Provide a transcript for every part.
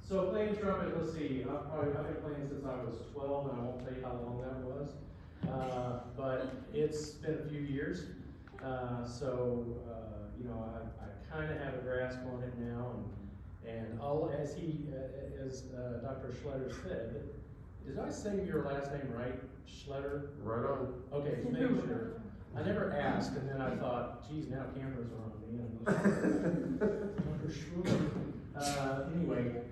So playing trumpet, let's see, I've been playing since I was 12, and I won't tell you how long that was. But it's been a few years. You know, I kind of have a grasp on it now, and all, as Dr. Schletter said, did I say your last name right? Schletter? Right on. Okay, just making sure. I never asked, and then I thought, geez, now cameras are on me. Dr. Schletter. Anyway,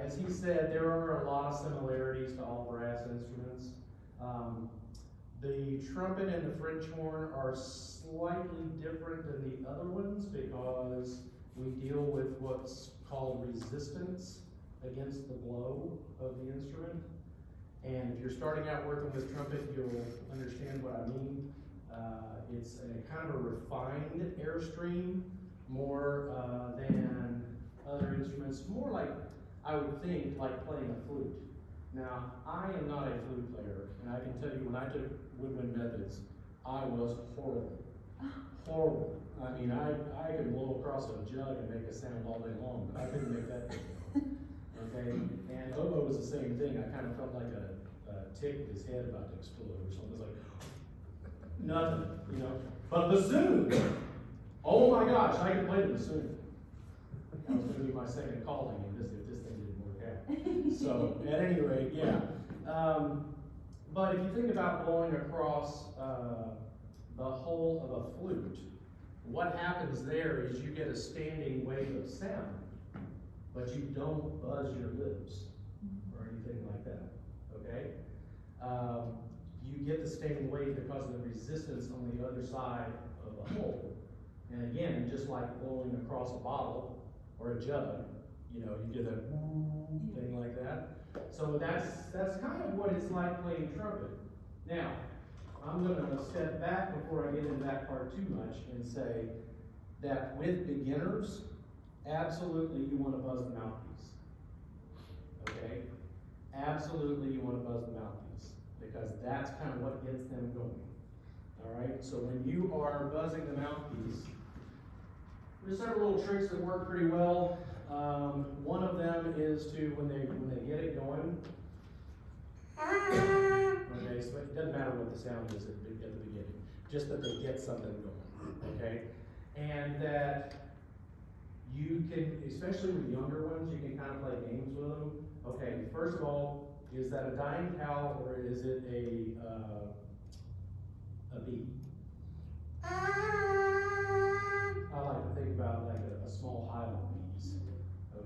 as he said, there are a lot of similarities to all brass instruments. The trumpet and the French horn are slightly different than the other ones because we deal with what's called resistance against the blow of the instrument. And if you're starting out working with trumpet, you'll understand what I mean. It's a kind of a refined airstream more than other instruments, more like, I would think, like playing a flute. Now, I am not a flute player, and I can tell you when I took woodwind methods, I was horrible. Horrible. I mean, I could blow across a jug and make a sound all day long, but I couldn't make that big. Okay? And oboe was the same thing. I kind of felt like a tick with his head about to explode or something. It was like, nothing, you know. But bassoon, oh my gosh, I could play the bassoon. That was going to be my second calling if this thing didn't work out. So, at any rate, yeah. But if you think about blowing across the whole of a flute, what happens there is you get a standing wave of sound, but you don't buzz your lips or anything like that, okay? You get the standing wave because of the resistance on the other side of the hole. And again, just like blowing across a bottle or a jug, you know, you get a thing like that. So that's kind of what it's like playing trumpet. Now, I'm going to step back before I get into that part too much and say that with beginners, absolutely you want to buzz the mouthpiece. Okay? Absolutely you want to buzz the mouthpiece because that's kind of what gets them going. All right? So when you are buzzing the mouthpiece, there's several little tricks that work pretty well. One of them is to, when they get it going, okay, so it doesn't matter what the sound is at the beginning, just that they get something going, okay? And that you can, especially with younger ones, you can kind of play games with them. Okay, first of all, is that a dying cow or is it a bee? I like to think about like a small hive of bees,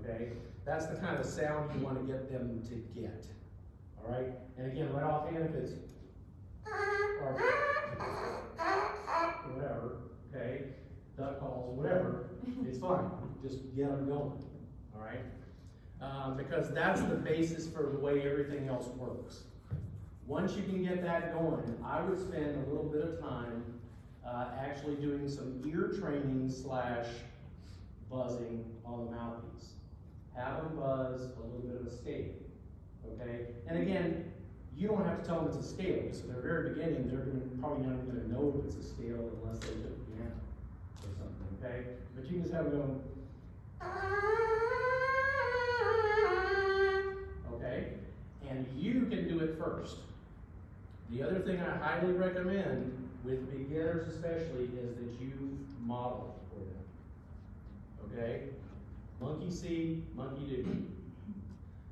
okay? That's the kind of sound you want to get them to get, all right? And again, right offhand, if it's or whatever, okay? Duck calls, whatever, it's fine. Just get them going, all right? Because that's the basis for the way everything else works. Once you can get that going, I would spend a little bit of time actually doing some ear training / buzzing on the mouthpiece. Have them buzz a little bit of a scale, okay? And again, you don't have to tell them it's a scale, because at the very beginning, they're probably not even going to know if it's a scale unless they took piano or something, okay? But you can just have them go, okay? And you can do it first. The other thing I highly recommend, with beginners especially, is that you model for them, okay? Monkey see, monkey do.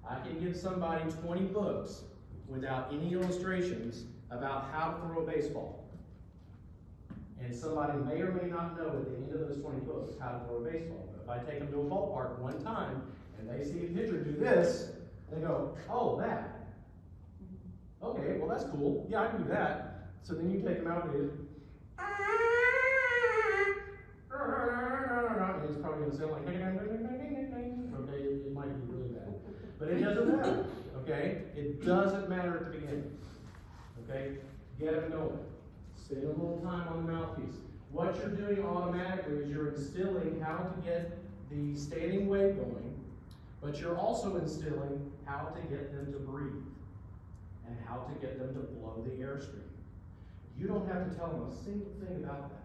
I can give somebody 20 books without any illustrations about how to throw a baseball. And somebody may or may not know at the end of those 20 books how to throw a baseball. But if I take them to a ballpark one time and they see a pitcher do this, they go, oh, that. Okay, well that's cool. Yeah, I can do that. So then you take them out and it's probably going to sound like, okay, it might be really bad. But it doesn't matter, okay? It doesn't matter at the beginning, okay? Get them going. Spend a little time on the mouthpiece. What you're doing automatically is you're instilling how to get the standing wave going, but you're also instilling how to get them to breathe and how to get them to blow the airstream. You don't have to tell them a single thing about that.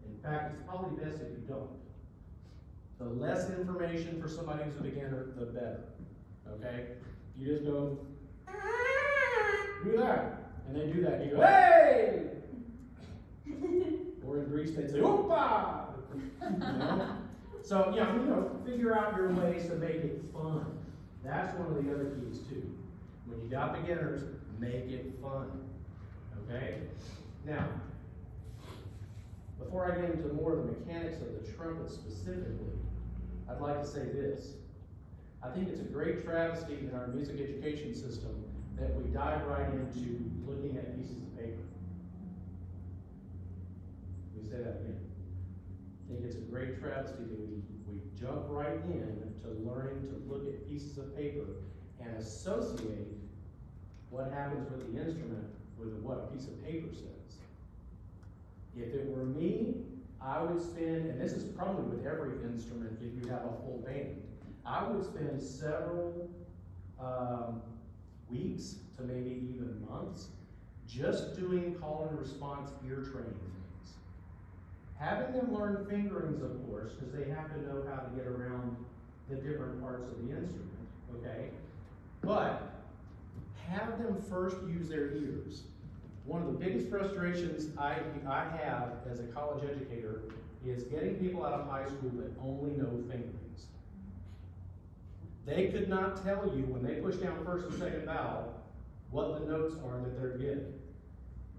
In fact, it's probably best if you don't. The less information for somebody who's a beginner, the better, okay? You just go, do that, and they do that, and you go, hey! Or in Greece, they'd say, Opa! You know? So, figure out your ways to make it fun. That's one of the other keys, too. When you got beginners, make it fun, okay? Now, before I get into more of the mechanics of the trumpet specifically, I'd like to say this. I think it's a great travesty in our music education system that we dive right into looking at pieces of paper. Let me say that again. I think it's a great travesty that we jump right in to learning to look at pieces of paper and associate what happens with the instrument with what a piece of paper says. If it were me, I would spend, and this is probably with every instrument if you have a full band, I would spend several weeks to maybe even months just doing call and response ear training things. Having them learn fingerings, of course, because they have to know how to get around the different parts of the instrument, okay? But have them first use their ears. One of the biggest frustrations I have as a college educator is getting people out of high school that only know fingerings. They could not tell you when they push down first and second valve what the notes are that they're getting.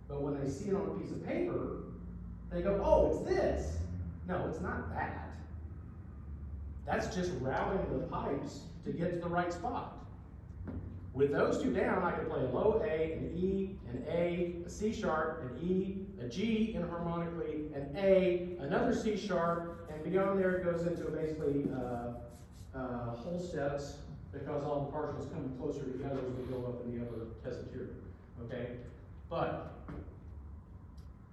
But when they see it on a piece of paper, they go, oh, it's this. No, it's not that. That's just routing the pipes to get to the right spot. With those two down, I can play a low A, an E, an A, a C sharp, an E, a G inharmonically, an A, another C sharp, and beyond there it goes into basically whole steps because all the partials come closer together as we go up in the upper tessitura. Okay? But,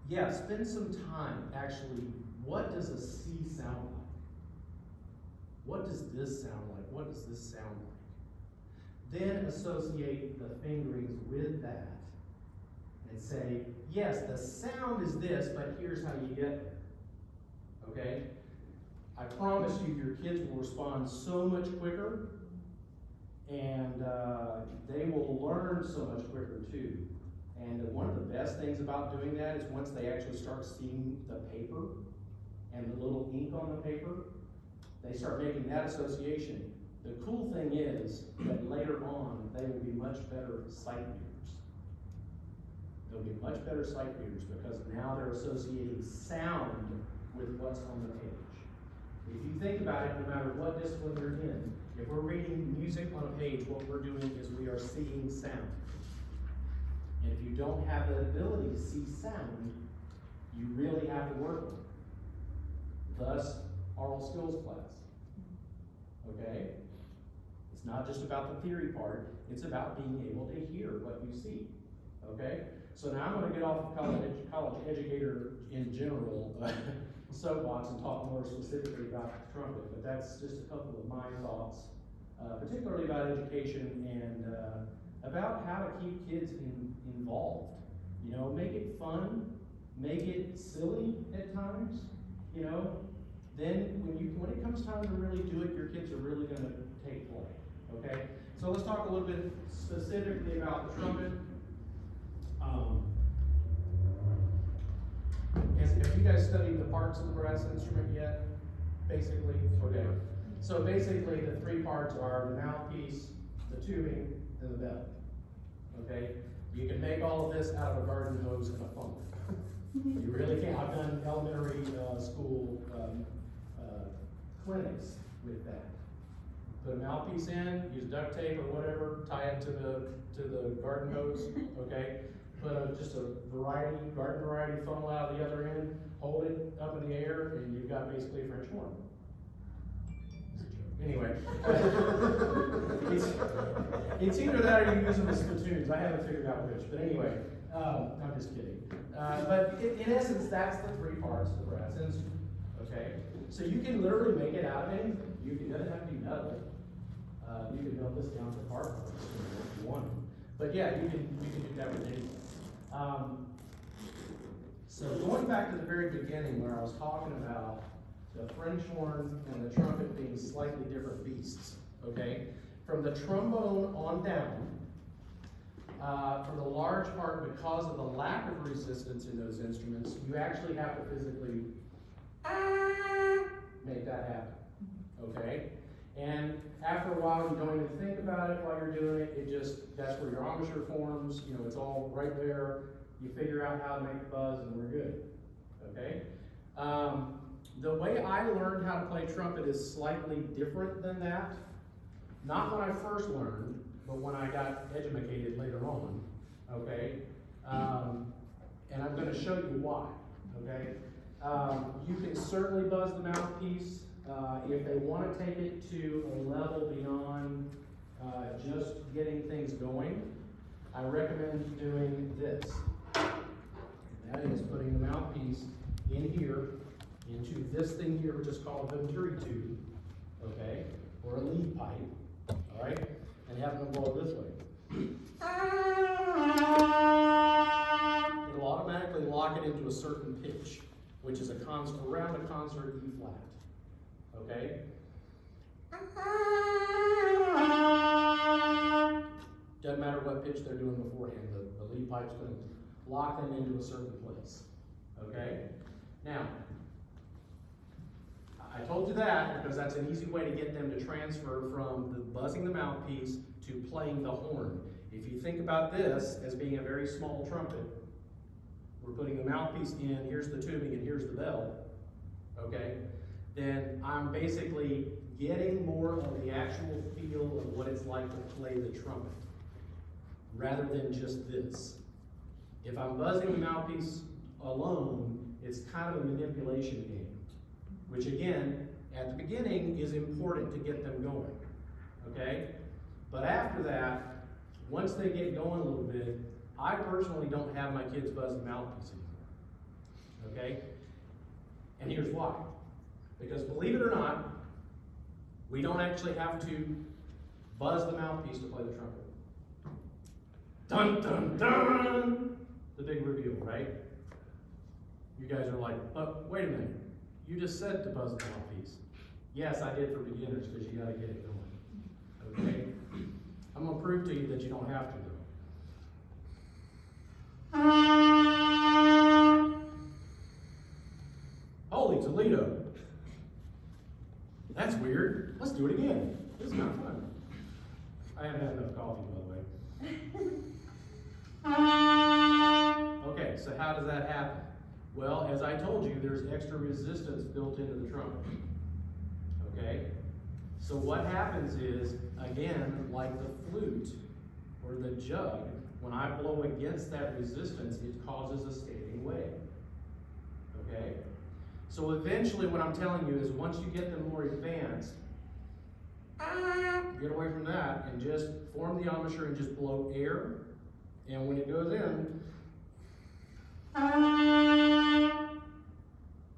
yeah, spend some time actually, what does a C sound like? What does this sound like? What does this sound like? Then associate the fingerings with that and say, yes, the sound is this, but here's how you get it. Okay? I promise you your kids will respond so much quicker and they will learn so much quicker too. And one of the best things about doing that is once they actually start seeing the paper and the little ink on the paper, they start making that association. The cool thing is that later on, they will be much better sight readers. They'll be much better sight readers because now they're associating sound with what's on the page. If you think about it, no matter what discipline you're in, if we're reading music on a page, what we're doing is we are seeing sound. And if you don't have the ability to see sound, you really have to work on it. Thus, oral skills class. Okay? It's not just about the theory part, it's about being able to hear what you see. Okay? So now I'm going to get off of college educator in general soapbox and talk more specifically about the trumpet, but that's just a couple of my thoughts, particularly about education and about how to keep kids involved. You know, make it fun, make it silly at times, you know. Then when it comes time to really do it, your kids are really going to take play. Okay? So let's talk a little bit specifically about the trumpet. Have you guys studied the parts of the brass instrument yet? Basically? Okay. So basically the three parts are the mouthpiece, the tubing, and the bell. Okay? You can make all of this out of a garden hose and a funnel. You really can. I've done elementary school clinics with that. Put a mouthpiece in, use duct tape or whatever, tie it to the garden hose, okay? Put just a garden variety funnel out the other end, hold it up in the air, and you've got basically a French horn. Anyway, it's either that or you use them as spittoons. I haven't figured out which, but anyway, I'm just kidding. But in essence, that's the three parts of the brass instrument, okay? So you can literally make it out of anything. It doesn't have to be metal. You can melt this down to cardboard if you want. But yeah, you can do that with anything. So going back to the very beginning where I was talking about the French horn and the trumpet being slightly different beasts, okay? From the trombone on down, for the large part, because of the lack of resistance in those instruments, you actually have to physically make that happen, okay? And after a while, you don't even think about it while you're doing it. That's where your embouchure forms. You know, it's all right there. You figure out how to make the buzz, and we're good, okay? The way I learned how to play trumpet is slightly different than that. Not when I first learned, but when I got educated later on, okay? And I'm going to show you why, okay? You can certainly buzz the mouthpiece. If they want to take it to a level beyond just getting things going, I recommend doing this. And that is putting the mouthpiece in here, into this thing here, which is called a venturi tube, okay? Or a lead pipe, all right? And have them blow this way. It'll automatically lock it into a certain pitch, which is around a concert E flat. Okay? Doesn't matter what pitch they're doing beforehand, the lead pipe's going to lock them into a certain place. Okay? Now, I told you that because that's an easy way to get them to transfer from the buzzing the mouthpiece to playing the horn. If you think about this as being a very small trumpet, we're putting the mouthpiece in, here's the tubing, and here's the bell, okay? Then I'm basically getting more of the actual feel of what it's like to play the trumpet, rather than just this. If I'm buzzing the mouthpiece alone, it's kind of a manipulation game, which again, at the beginning is important to get them going, okay? But after that, once they get going a little bit, I personally don't have my kids buzz the mouthpiece anymore, okay? And here's why. Because believe it or not, we don't actually have to buzz the mouthpiece to play the trumpet. Dun, dun, dun! The big reveal, right? You guys are like, oh, wait a minute. You just said to buzz the mouthpiece. Yes, I did for beginners, because you got to get it going. Okay? I'm going to prove to you that you don't have to, though. Holy Toledo. That's weird. Let's do it again. This is kind of fun. I haven't had enough coffee, by the way. Okay, so how does that happen? Well, as I told you, there's extra resistance built into the trumpet. Okay? So what happens is, again, like the flute or the jug, when I blow against that resistance, it causes a standing wave. Okay? So eventually what I'm telling you is once you get them more advanced, get away from that and just form the embouchure and just blow air. And when it goes in,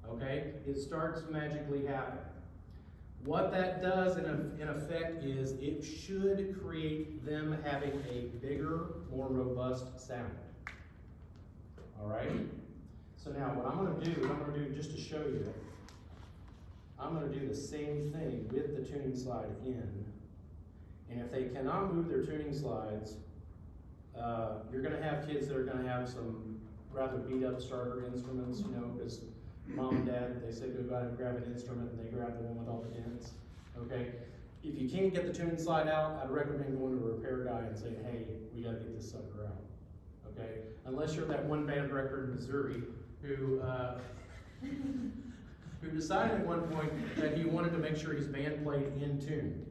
okay, it starts to magically happen. What that does in effect is it should create them having a bigger, more robust sound. All right? So now what I'm going to do just to show you, I'm going to do the same thing with the tuning slide in. And if they cannot move their tuning slides, you're going to have kids that are going to have some rather beat up starter instruments, you know, because mom and dad, they say go out and grab an instrument and they grab the one with all the dents, okay? If you can't get the tuning slide out, I'd recommend going to a repair guy and saying, hey, we gotta get this sucker out, okay? Unless you're that one band director in Missouri who decided at one point that he wanted to make sure his band played in tune.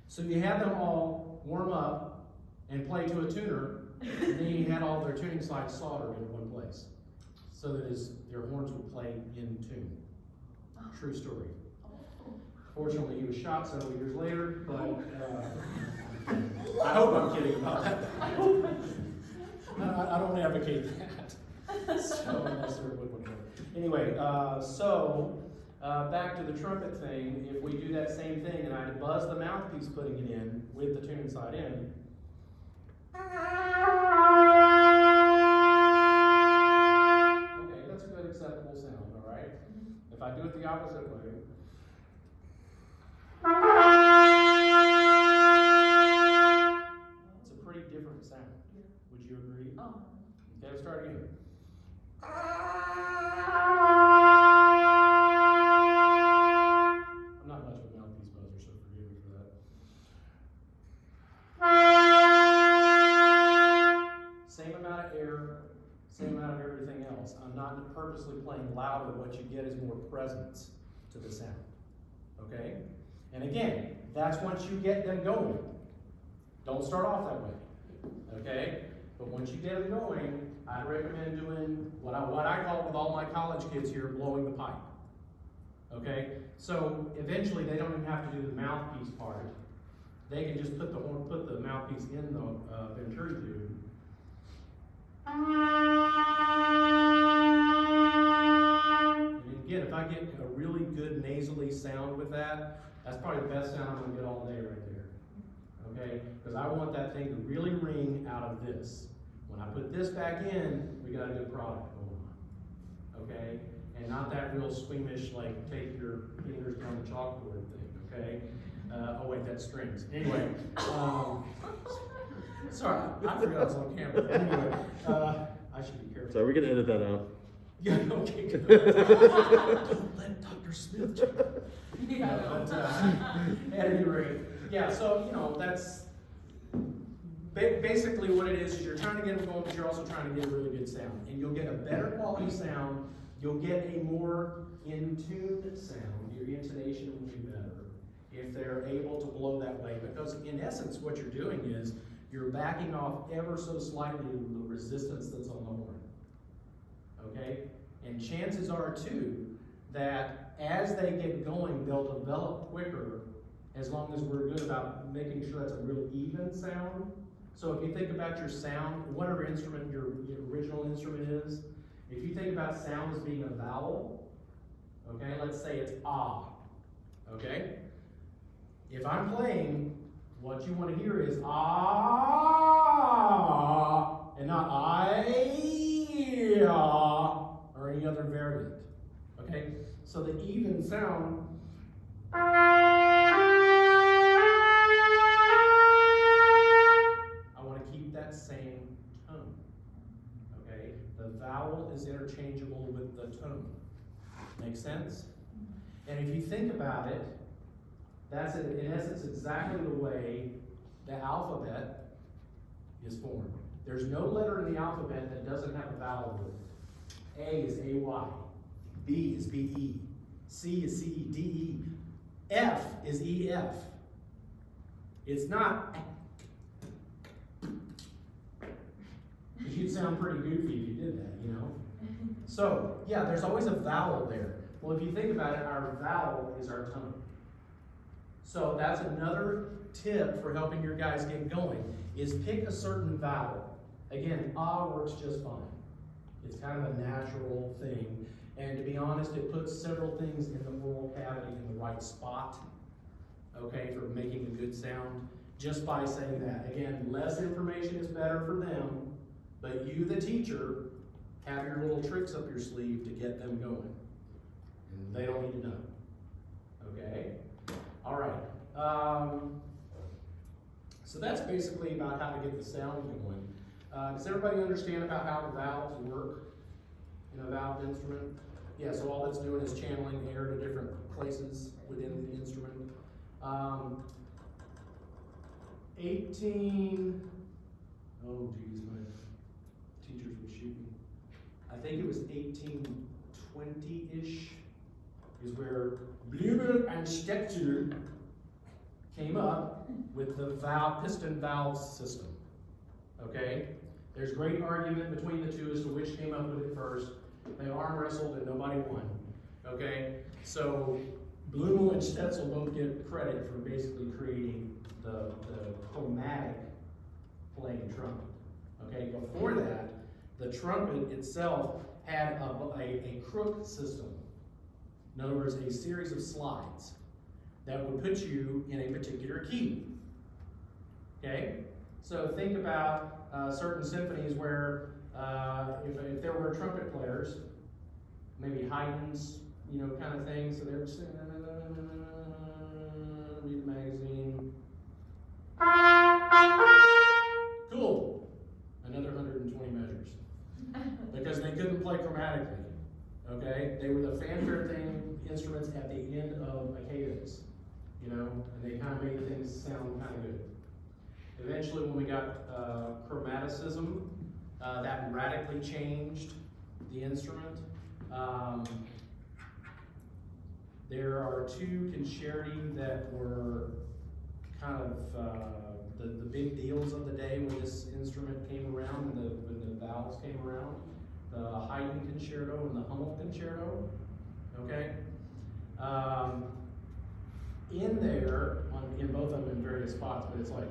So you had them all warm up and play to a tuner, and then you had all their tuning slides soldered in one place, so that their horns would play in tune. True story. Fortunately, he was shot several years later, but I hope I'm kidding about that. I don't advocate that. So unless there would be. Anyway, back to the trumpet thing. If we do that same thing, and I buzz the mouthpiece putting it in with the tuning slide in. not purposely playing louder, what you get is more presence to the sound, okay? And again, that's once you get them going. Don't start off that way, okay? But once you get them going, I'd recommend doing what I call with all my college kids here, blowing the pipe, okay? So eventually they don't even have to do the mouthpiece part. They can just put the mouthpiece in the venturi tube. And again, if I get a really good nasally sound with that, that's probably the best sound I'm gonna get all day right there. Okay? Because I want that thing to really ring out of this. When I put this back in, we got a good product going on. Okay? And not that real squeamish, like take your fingers down the chalkboard thing, okay? Oh wait, that's strings. Anyway, sorry, I forgot I was on camera. Anyway, I should be careful. So we're gonna edit that out. Yeah, okay, good. Don't let Dr. Smith check. Yeah, but at any rate, yeah, so, you know, that's basically what it is you're trying to get them going, but you're also trying to get a really good sound. And you'll get a better quality sound, you'll get a more in-tuned sound, your intonation will be better if they're able to blow that way. Because in essence, what you're doing is you're backing off ever so slightly the resistance that's on the horn. Okay? And chances are, too, that as they get going, they'll develop quicker as long as we're good about making sure that's a real even sound. So if you think about your sound, whatever instrument your original instrument is, if you think about sound as being a vowel, okay, let's say it's ah, okay? If I'm playing, what you want to hear is ah, and not I, or any other variant, okay? So the even sound, I want to keep that same tone, okay? The vowel is interchangeable with the tone. Make sense? And if you think about it, that's in essence exactly the way the alphabet is formed. There's no letter in the alphabet that doesn't have a vowel with it. A is A-Y, B is B-E, C is C-E, D-E, F is E-F. It's not, because you'd sound pretty goofy if you did that, you know? So, yeah, there's always a vowel there. Well, if you think about it, our vowel is our tone. So that's another tip for helping your guys get going, is pick a certain vowel. Again, ah works just fine. It's kind of a natural thing. And to be honest, it puts several things in the oral cavity in the right spot, okay, for making a good sound, just by saying that. Again, less information is better for them, but you, the teacher, have your little tricks up your sleeve to get them going. And they don't need to know, okay? All right, so that's basically about how to get the sound going. Does everybody understand about how the valves work in a valve instrument? Yeah, so all it's doing is channeling air to different places within the instrument. 18, my teachers would shoot me. I think it was 1820-ish is where Blümel and Stechter came up with the piston valve system, okay? There's great argument between the two as to which came up with it first. They arm wrestled and nobody won, okay? So Blümel and Stetzel both get credit for basically creating the chromatic playing trumpet, okay? Before that, the trumpet itself had a Crook system. In other words, a series of slides that would put you in a particular key, okay? So think about certain symphonies where if there were trumpet players, maybe Haydn's, you know, kind of thing, so they were singing, read the magazine. Cool, another 120 measures. Because they couldn't play chromatically, okay? They were the fanfare thing instruments at the end of a cadence, you know, and they kind of made things sound kind of good. Eventually, when we got chromaticism, that radically changed the instrument. There are two concerti that were kind of the big deals of the day when this instrument came around, when the valves came around. The Haydn Concerto and the Hummel Concerto, okay? In there, in both of them in various spots, but it's like,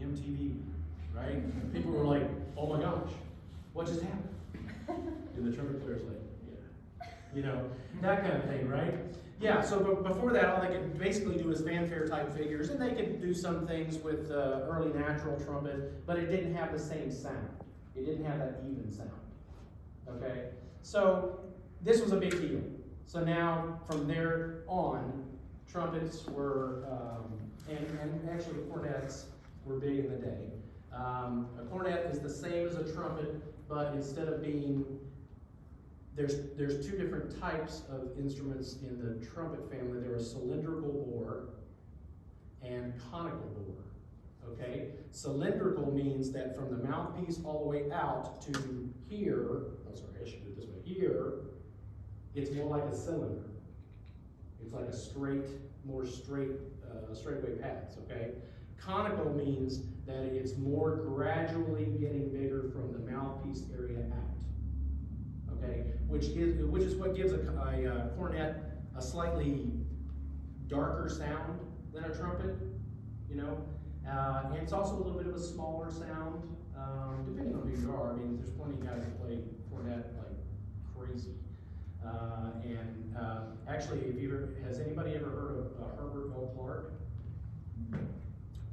MTV, right? People were like, oh my gosh, what just happened? And the trumpet player's like, yeah. You know, that kind of thing, right? Yeah, so before that, all they could basically do is fanfare type figures, and they could do some things with early natural trumpet, but it didn't have the same sound. It didn't have that even sound, okay? So this was a big deal. So now, from there on, trumpets were, and actually cornets were big in the day. A cornet is the same as a trumpet, but instead of being, there's two different types of instruments in the trumpet family. There are cylindrical bore and conical bore, okay? Cylindrical means that from the mouthpiece all the way out to here, I should do it this way, here, it's more like a cylinder. It's like a more straightway paths, okay? Conical means that it's more gradually getting bigger from the mouthpiece area out, okay? Which is what gives a cornet a slightly darker sound than a trumpet, you know? And it's also a little bit of a smaller sound, depending on who you are. I mean, there's plenty of guys that play cornet like crazy. Actually, has anybody ever heard of Herbert L. Clark?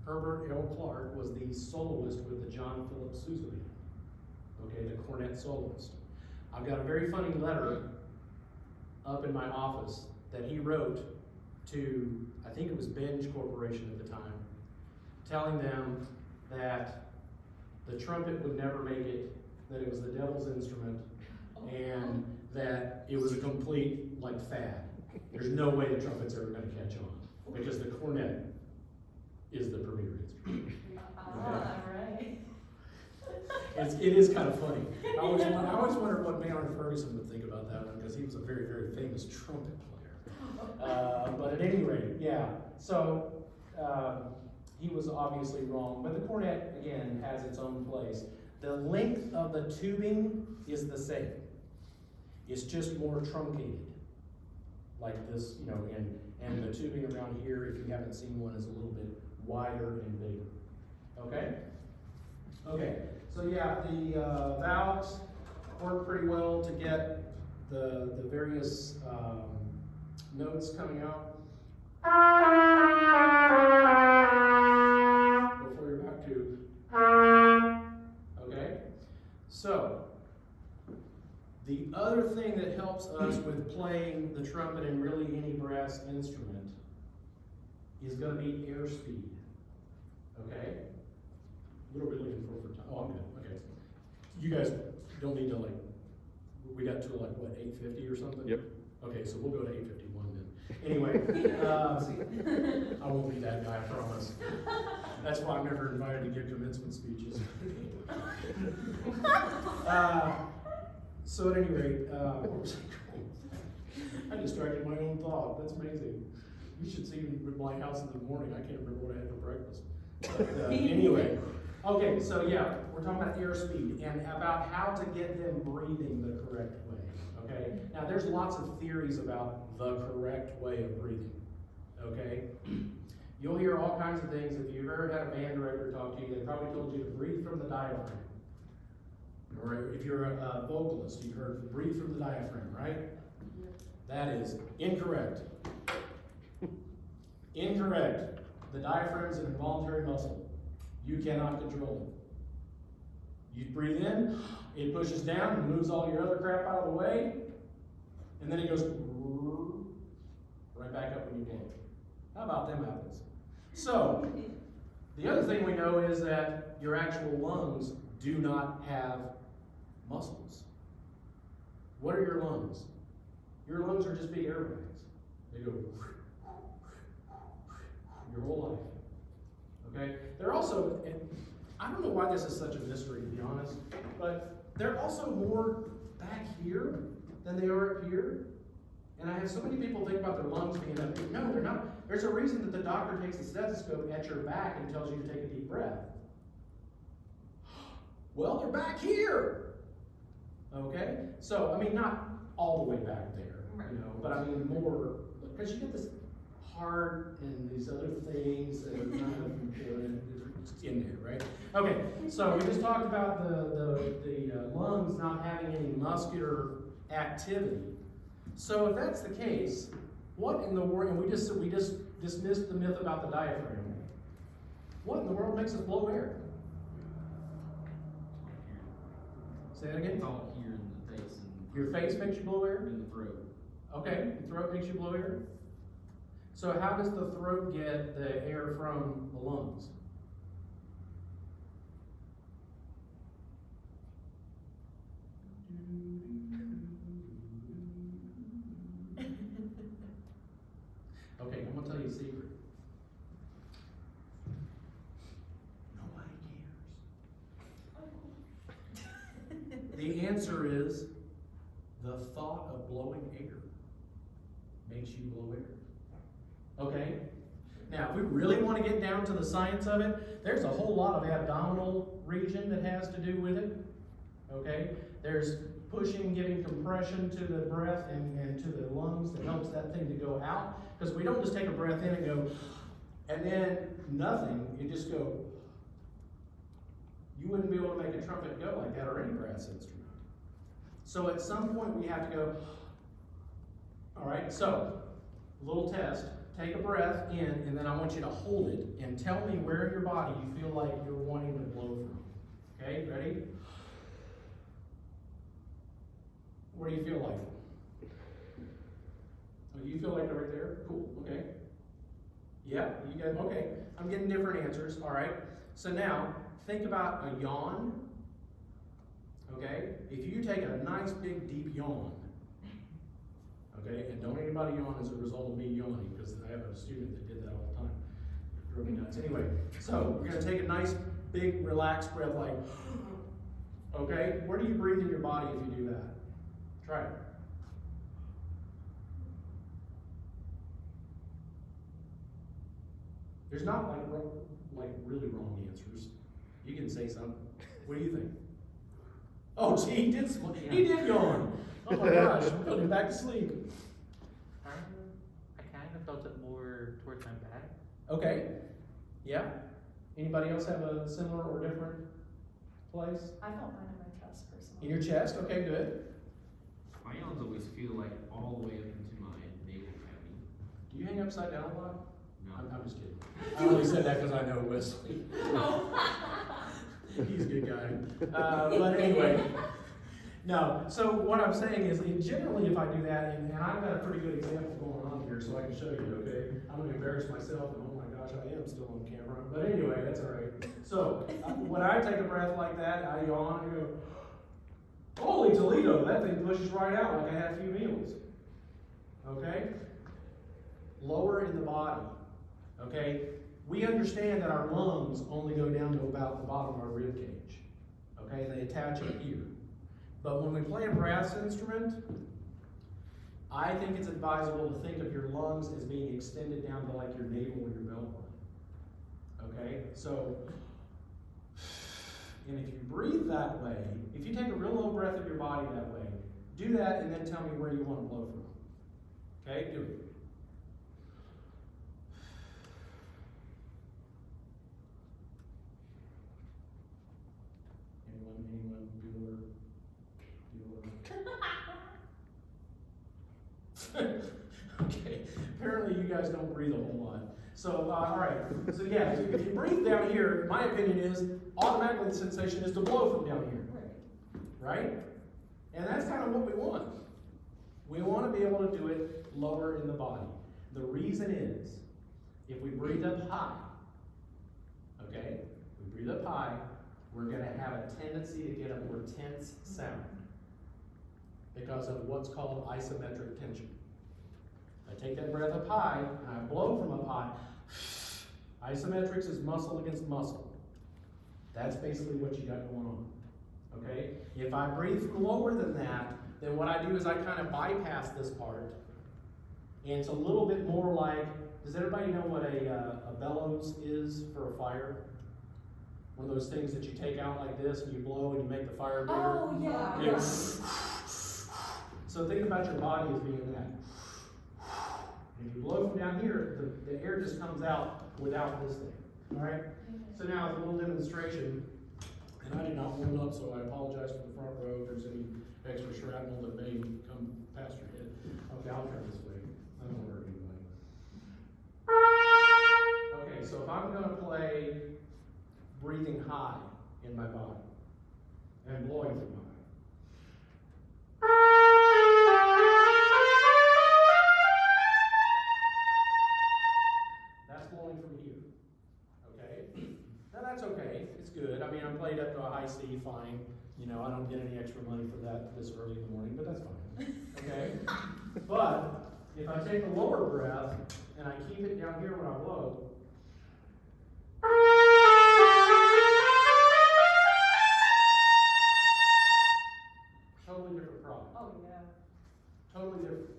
Herbert L. Clark was the soloist with the John Philip Sousa band, okay, the cornet soloist. I've got a very funny letter up in my office that he wrote to, I think it was Benj Corporation at the time, telling them that the trumpet would never make it, that it was the devil's instrument, and that it was a complete, fad. There's no way the trumpet's ever going to catch on, because the cornet is the premier instrument. Right. It is kind of funny. I always wondered what Maynard Ferguson would think about that one, because he was a very, very famous trumpet player. But at any rate, yeah. So he was obviously wrong. But the cornet, again, has its own place. The length of the tubing is the same. It's just more truncated, like this, you know, and the tubing around here, if you haven't seen one, is a little bit wider and bigger. Okay? Okay, so yeah, the valves work pretty well to get the various notes coming out. Before you're back to, okay? So, the other thing that helps us with playing the trumpet and really any brass instrument is going to be airspeed. Okay? What are we looking for time? Oh, I'm good. Okay. You guys don't need to we got to 850 or something? Yep. Okay, so we'll go to 851 then. Anyway, I won't be that guy, I promise. That's why I'm never invited to give commencement speeches. So at any rate, what was I going? I distracted my own thought. That's amazing. You should see my house in the morning. I can't remember what I had for breakfast. But anyway, okay, so yeah, we're talking about airspeed and about how to get them breathing the correct way. Okay, now there's lots of theories about the correct way of breathing. Okay, you'll hear all kinds of things. If you've ever had a band director talk to you, they probably told you to breathe from the diaphragm. Or if you're a vocalist, you've heard breathe from the diaphragm, right? That is incorrect. Incorrect. The diaphragm is an involuntary muscle. You cannot control it. You breathe in, it pushes down and moves all your other crap out of the way, and then it goes right back up when you blow. How about them apples? So, the other thing we know is that your actual lungs do not have muscles. What are your lungs? Your lungs are just big air bags. They go your whole life. okay? They're also, and I don't know why this is such a mystery, to be honest, but they're also more back here than they are up here. And I have so many people think about their lungs being up here. No, they're not. There's a reason that the doctor takes the stethoscope at your back and tells you to take a deep breath. Well, they're back here. Okay? So, I mean, not all the way back there, you know, but I mean more, because you get this heart and these other things that are kind of in there, right? Okay, so we just talked about the lungs not having any muscular activity. So if that's the case, what in the world, and we just dismissed the myth about the diaphragm. What in the world makes us blow air? Say that again? It's all here in the face and Your face makes you blow air? in the throat. Okay, the throat makes you blow air? So how does the throat get the air from the lungs? Okay, I'm gonna tell you a secret. Nobody cares. The answer is the thought of blowing air makes you blow air. Okay? Now, if we really want to get down to the science of it, there's a whole lot of abdominal region that has to do with it. Okay? There's pushing, giving compression to the breath and to the lungs that helps that thing to go out. Because we don't just take a breath in and go, and then nothing. You just go. You wouldn't be able to make a trumpet go like that or any brass instrument. So at some point we have to go, all right, so, little test. Take a breath in, and then I want you to hold it and tell me where in your body you feel like you're wanting to blow from. Okay, ready? Where do you feel like? Oh, you feel like they're right there? Cool, okay. Yeah, you get, okay. I'm getting different answers, all right. So now, think about a yawn, okay? If you take a nice big deep yawn, okay, and don't anybody yawn as a result of me yawning, because I have a student that did that all the time. It drove me nuts. Anyway, so we're gonna take a nice big relaxed breath like, okay? Where do you breathe in your body if you do that? Try it. There's not like really wrong answers. You can say something. What do you think? Oh, gee, he did yawn. Oh my gosh, I'm putting him back to sleep. I kind of felt it more towards my back. Okay. Yeah. Anybody else have a similar or different place? I felt mine in my chest personally. In your chest? Okay, good. My yawns always feel like all the way up into my navel cavity. Do you hang upside down a lot? No. I'm just kidding. I only said that because I know Wesley. He's a good guy. But anyway. No, so what I'm saying is, generally if I do that, and I've got a pretty good example going on here, so I can show you, okay? I'm going to embarrass myself, and oh my gosh, I am still on camera. But anyway, that's all right. So, when I take a breath like that, I yawn and go, holy Toledo, that thing pushes right out like I had a few meals. Okay? Lower in the body. Okay? We understand that our lungs only go down to about the bottom of our rib cage. Okay? They attach it here. But when we play a brass instrument, I think it's advisable to think of your lungs as being extended down to like your navel or your belt line. Okay? So, and if you breathe that way, if you take a real low breath of your body that way, do that and then tell me where you want to blow from. Okay? Do it. Anyone, Bueller? Okay, apparently you guys don't breathe a whole lot. So, all right, so yeah, if you breathe down here, my opinion is, automatically the sensation is to blow from down here, right? And that's kind of what we want. We want to be able to do it lower in the body. The reason is, if we breathe up high, okay, we breathe up high, we're going to have a tendency to get a more tense sound because of what's called isometric tension. I take that breath up high, and I blow from up high, Isometrics is muscle against muscle. That's basically what you got going on, okay? If I breathe lower than that, then what I do is I kind of bypass this part, and it's a little bit more like, does everybody know what a bellows is for a fire? One of those things that you take out like this, and you blow, and you make the fire bigger. Oh, yeah, Okay. yeah. So think about your body as being that. And if you blow from down here, the air just comes out without this thing, all right? So now it's a little demonstration, and I did not warm up, so I apologize for the front row if there's any extra shrapnel that may come past your head. Okay, I'll turn this way. I don't want to hurt anybody. Okay, so if I'm going to play breathing high in my body and blowing from my that's blowing from here. Okay? Now that's okay. It's good. I mean, I'm played up to a high C, fine. You know, I don't get any extra money for that this early in the morning, but that's fine. Okay? But if I take a lower breath and I keep it down here when I blow, totally different problem. Oh, yeah. Totally different.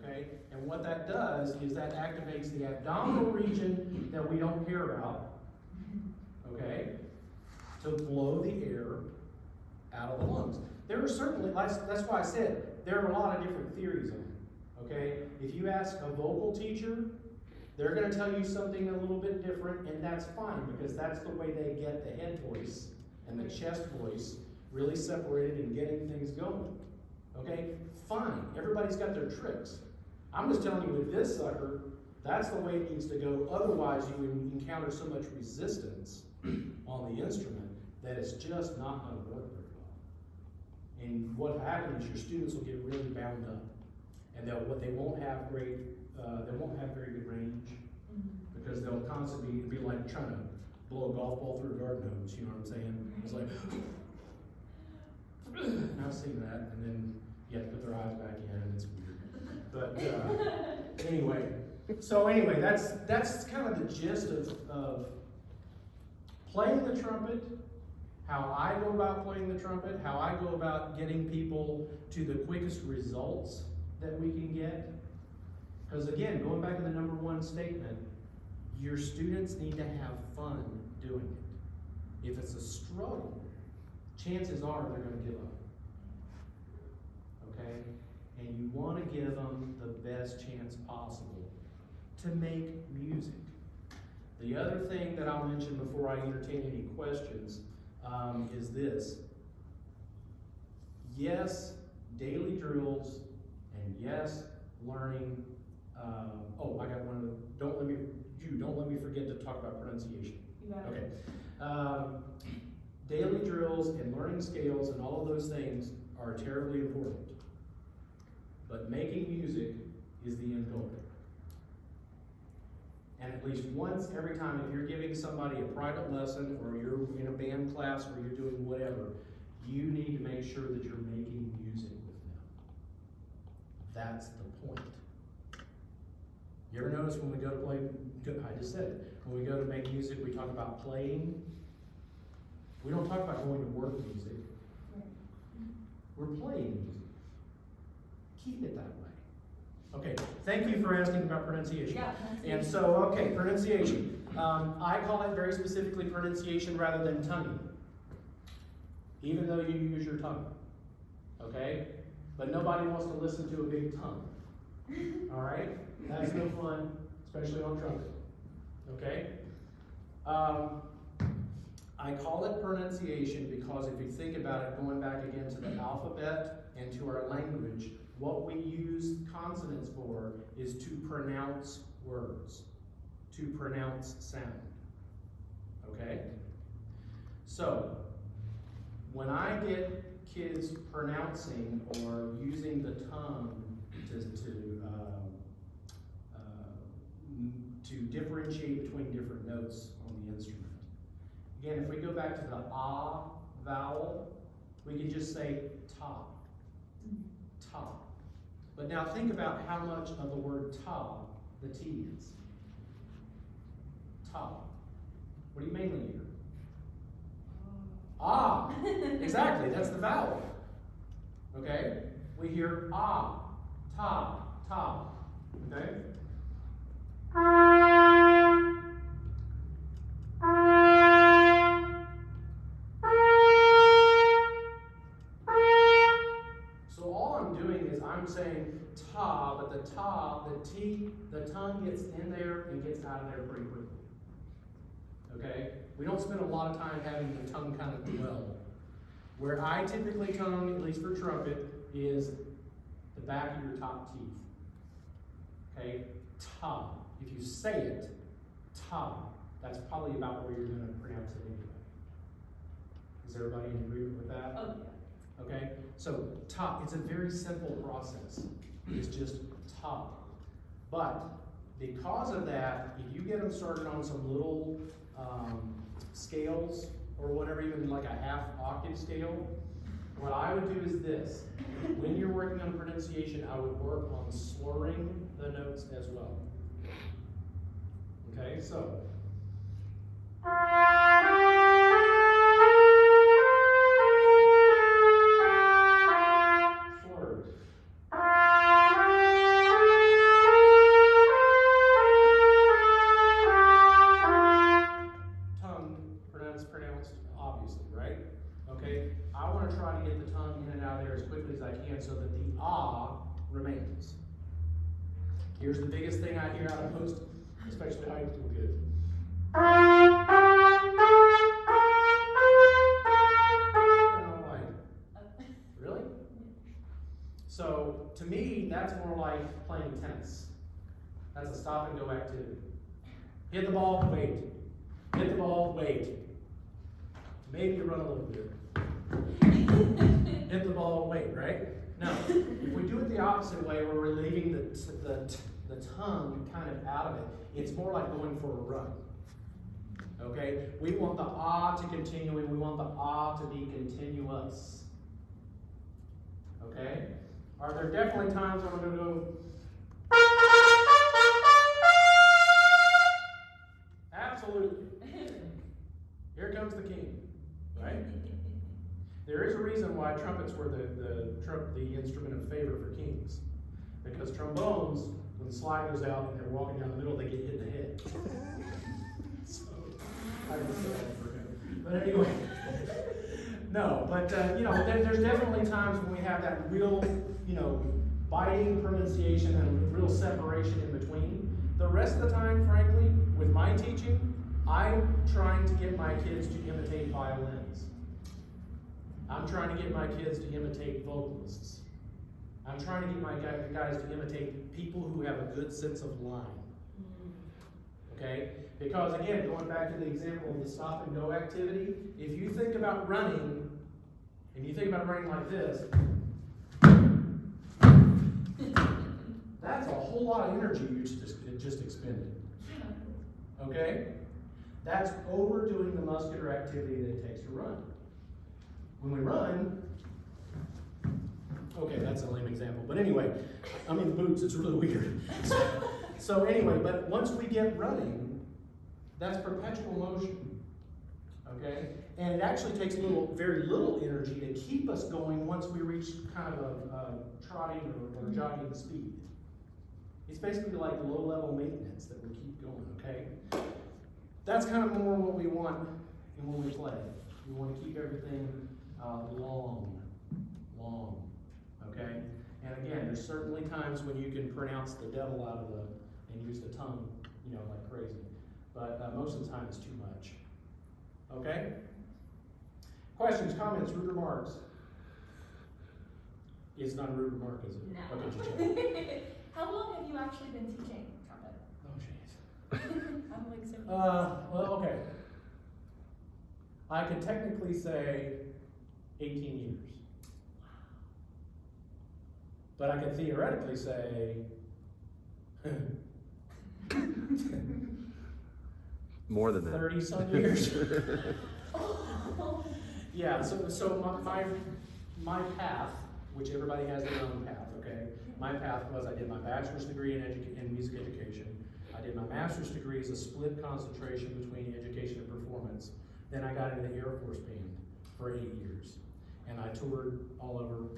Okay? And what that does is that activates the abdominal region that we don't care about. Okay? To blow the air out of the lungs. There are certainly, that's why I said, there are a lot of different theories on it. Okay? If you ask a vocal teacher, they're going to tell you something a little bit different, and that's fine, because that's the way they get the head voice and the chest voice really separated and getting things going. Okay? Fine. Everybody's got their tricks. I'm just telling you, with this sucker, that's the way it needs to go. Otherwise, you encounter so much resistance on the instrument that it's just not going to work very well. And what happens is your students will get really bound up, and they won't have very good range, because they'll constantly be like trying to blow a golf ball through a garden hose. You know what I'm saying? It's like, and I've seen that, and then you have to put their eyes back in, and it's weird. But anyway, that's kind of the gist of playing the trumpet, how I go about playing the trumpet, how I go about getting people to the quickest results that we can get. Because again, going back to the number one statement, your students need to have fun doing it. If it's a struggle, chances are they're going to give up. Okay? And you want to give them the best chance possible to make music. The other thing that I'll mention before I entertain any questions is this. Yes, daily drills, and yes, learning. I got one of the, don't let me forget to talk about pronunciation. You got Okay. it. Daily drills and learning scales and all of those things are terribly important. But making music is the end goal. And at least once every time, if you're giving somebody a private lesson, or you're in a band class, or you're doing whatever, you need to make sure that you're making music with them. That's the point. You ever notice when we go to play, I just said it, when we go to make music, we talk about playing. We don't talk about going to work music. We're playing music. Keep it that way. Okay, thank you for asking about pronunciation. Yeah, And so, okay, pronunciation. I call it very specifically pronunciation rather than tonguing. Even though you use your tongue. Okay? But nobody wants to listen to a big tongue. Alright? That's no fun, especially on trumpet. Okay? I call it pronunciation because if you think about it, going back again to the alphabet and to our language, what we use consonants for is to pronounce words, to pronounce sound. Okay? So, when I get kids pronouncing or using the tongue to differentiate between different notes on the instrument. Again, if we go back to the ah vowel, we can just say ta, ta. But now think about how much of the word ta the T is. ta. What do you mainly hear? Ah, exactly, that's the vowel. Okay? We hear ah, ta, ta. Okay? So all I'm doing is I'm saying ta, but the ta, the T, the tongue gets in there and gets out of there pretty quickly. Okay? We don't spend a lot of time having the tongue kind of dwell. Where I typically tongue, at least for trumpet, is the back of your top teeth. Okay? Ta. If you say it, ta, that's probably about where you're going to pronounce it anyway. Is everybody in agreement with that? Oh, yeah. Okay? So, ta, it's a very simple process. It's just ta. But, because of that, if you get them started on some little scales, or whatever, even like a half octave scale, what I would do is this. When you're working on pronunciation, I would work on slurring the notes as well. Okay, so. Slurred. Tongue, pronounced obviously, right? Okay, I want to try to get the tongue in and out of there as quickly as I can so that the ah remains. Here's the biggest thing I hear out of most, especially high school kids. And I'm like, really? So, to me, that's more like playing tennis. That's a stop and go activity. Hit the ball, wait. Hit the ball, wait. Maybe you run a little bit. Hit the ball, wait, right? No. If we do it the opposite way, where we're leaving the tongue kind of out of it, it's more like going for a run. Okay? We want the ah to continue, and we want the ah to be continuous. Okay? Are there definitely times when we're going to go... Absolutely. Here comes the king, right? There is a reason why trumpets were the instrument of favor for kings. Because trombones, when the slide goes out and they're walking down the middle, they get hit in the head. So, I just said that for him. But anyway, no, but there's definitely times when we have that real, biting pronunciation and real separation in between. The rest of the time, frankly, with my teaching, I'm trying to get my kids to imitate violins. I'm trying to get my kids to imitate vocalists. I'm trying to get my guys to imitate people who have a good sense of line. Okay? Because again, going back to the example of the stop and go activity, if you think about running, and you think about running like this, that's a whole lot of energy you just expended. Okay? That's overdoing the muscular activity that it takes to run. When we run, okay, that's a lame example, but anyway, I'm in boots, it's really weird. So anyway, but once we get running, that's perpetual motion, okay? And it actually takes very little energy to keep us going once we reach kind of a trotting or jogging speed. It's basically like low-level maintenance that we keep going, okay? That's kind of more what we want when we play. We want to keep everything long, okay? And again, there's certainly times when you can pronounce the devil out of and use the tongue, like crazy. But most of the time it's too much. Okay? Questions, comments, rude remarks? It's not a rude remark, is it? No. Okay, How long have you actually been teaching trumpet? oh, jeez. I'm like 7 Well, okay. I could technically say 18 years. But I could theoretically say more than that. 30-some years. Yeah, so my path, which everybody has their own path, okay? My path was I did my bachelor's degree in music education. I did my master's degree as a split concentration between education and performance. Then I got into the Air Force Band for 8 years, and I toured all over.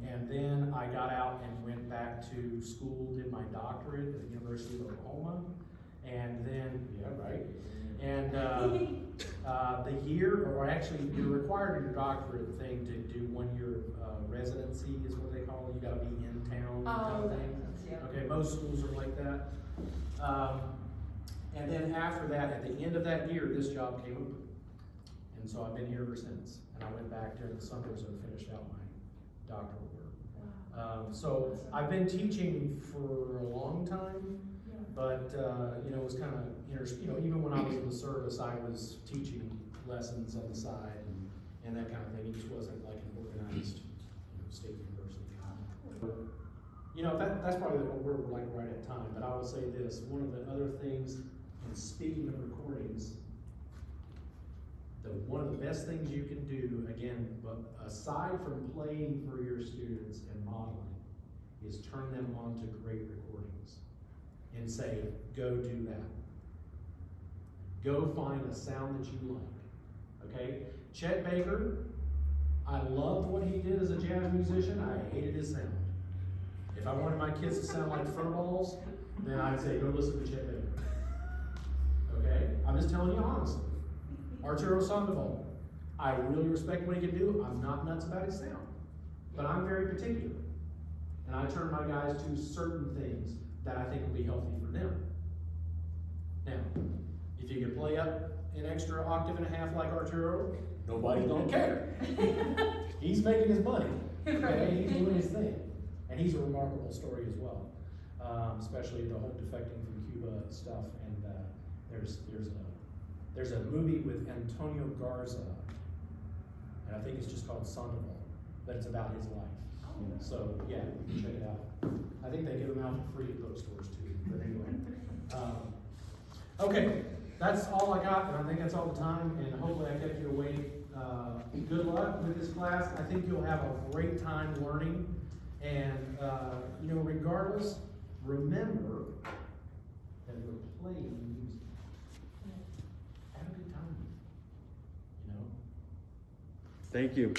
And then I got out and went back to school, did my doctorate at the University of Oklahoma, and then, yeah, right. And the year, or actually, you're required in your doctorate thing to do 1 year residency, is what they call it. You gotta be in town kind of thing. Yeah. Okay, most schools are like that. And then after that, at the end of that year, this job came open. And so I've been here ever since. And I went back during the summers and finished out my doctoral work. So I've been teaching for a long time, but you know, it was kind of, you know, even when I was in the service, I was teaching lessons on the side and that kind of thing. It just wasn't like an organized, you know, state university. You know, that's probably what we're like right at time, but I will say this, one of the other things, and speaking of recordings, one of the best things you can do, again, but aside from playing for your students and modeling, is turn them on to great recordings and say, go do that. Go find a sound that you like, okay? Chet Baker, I loved what he did as a jazz musician, I hated his sound. If I wanted my kids to sound like furballs, then I'd say, go listen to Chet Baker. Okay? I'm just telling you honestly. Arturo Sandoval, I really respect what he can do. I'm not nuts about his sound. But I'm very particular. And I turn my guys to certain things that I think will be healthy for them. Now, if you can play up an extra octave and a half like Arturo, nobody's gonna care. He's making his money. Okay? He's doing his thing. And he's a remarkable story as well, especially the whole defecting from Cuba stuff. And there's a movie with Antonio Garza, and I think it's just called Sandoval, but it's about his life. So yeah, you can check it out. I think they give them out for free at bookstores too. But anyway, okay, that's all I got, and I think that's all the time. And hopefully I kept you awake. Good luck with this class. I think you'll have a great time learning. And, you know, regardless, remember that we're playing music. Have a good time, you know? Thank you.